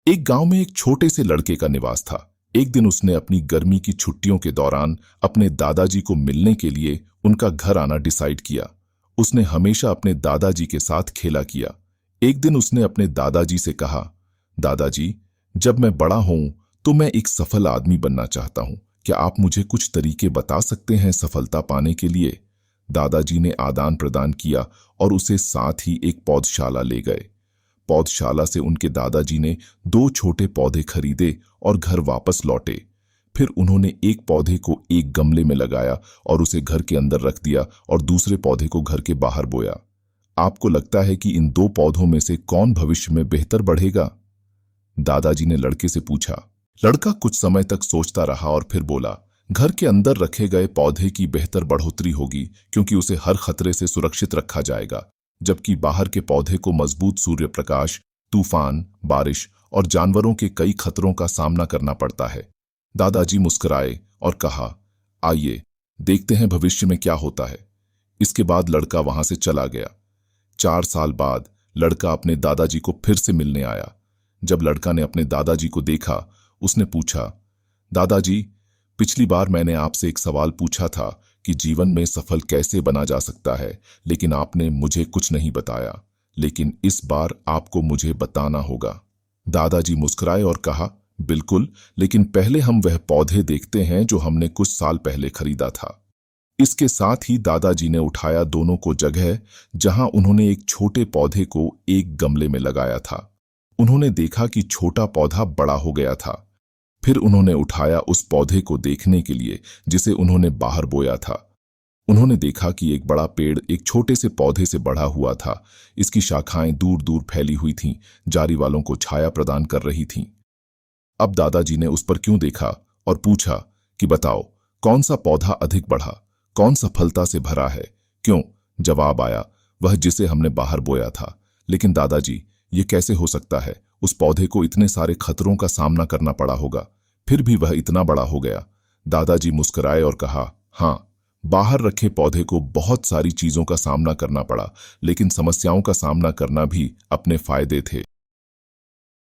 एक गांव में एक छोटे से लड़के का निवास था। एक दिन उसने अपनी गर्मी की छुट्टियों के दौरान अपने दादाजी को मिलने के लिए उनका घर आना डिसाइड किया। उसने हमेशा अपने दादाजी के साथ खेला किया। एक दिन उसने अपने दादाजी से कहा, दादाजी, जब मैं बड़ा हूं तो मैं एक सफल आदमी बनना चाहता हूं। क्या आप मुझे कुछ तरीके बता सकते हैं सफलता पाने के लिए? दादाजी ने आदान प्रदान किया और उसे साथ ही एक पौधशाला ले गए। पौधशाला से उनके दादाजी ने 2 छोटे पौधे खरीदे और घर वापस लौटे। फिर उन्होंने एक पौधे को एक गमले में लगाया और उसे घर के अंदर रख दिया और दूसरे पौधे को घर के बाहर बोया। आपको लगता है कि इन 2 पौधों में से कौन भविष्य में बेहतर बढ़ेगा? दादाजी ने लड़के से पूछा। लड़का कुछ समय तक सोचता रहा और फिर बोला, घर के अंदर रखे गए पौधे की बेहतर बढ़ोतरी होगी, क्योंकि उसे हर खतरे से सुरक्षित रखा जाएगा, जबकि बाहर के पौधे को मजबूत सूर्य प्रकाश, तूफान, बारिश और जानवरों के कई खतरों का सामना करना पड़ता है। दादाजी मुस्कुराए और कहा, आइए देखते हैं भविष्य में क्या होता है। इसके बाद लड़का वहां से चला गया। 4 साल बाद लड़का अपने दादाजी को फिर से मिलने आया। जब लड़का ने अपने दादाजी को देखा, उसने पूछा, दादाजी, पिछली बार मैंने आपसे एक सवाल पूछा था कि जीवन में सफल कैसे बना जा सकता है, लेकिन आपने मुझे कुछ नहीं बताया। लेकिन इस बार आपको मुझे बताना होगा। दादाजी मुस्कुराए और कहा, बिल्कुल, लेकिन पहले हम वह पौधे देखते हैं जो हमने कुछ साल पहले खरीदा था। इसके साथ ही दादाजी ने उठाया दोनों को जगह जहां उन्होंने एक छोटे पौधे को एक गमले में लगाया था। उन्होंने देखा कि छोटा पौधा बड़ा हो गया था। फिर उन्होंने उठाया उस पौधे को देखने के लिए जिसे उन्होंने बाहर बोया था। उन्होंने देखा कि एक बड़ा पेड़ एक छोटे से पौधे से बढ़ा हुआ था। इसकी शाखाएं दूर दूर फैली हुई थीं, जारी वालों को छाया प्रदान कर रही थीं। अब दादाजी ने उस पर क्यों देखा और पूछा कि बताओ, कौन सा पौधा अधिक बढ़ा, कौन सफलता से भरा है? क्यों? जवाब आया, वह जिसे हमने बाहर बोया था। लेकिन दादाजी, ये कैसे हो सकता है? उस पौधे को इतने सारे खतरों का सामना करना पड़ा होगा, फिर भी वह इतना बड़ा हो गया। दादाजी मुस्कुराए और कहा, हाँ, बाहर रखे पौधे को बहुत सारी चीजों का सामना करना पड़ा, लेकिन समस्याओं का सामना करना भी अपने फायदे थे।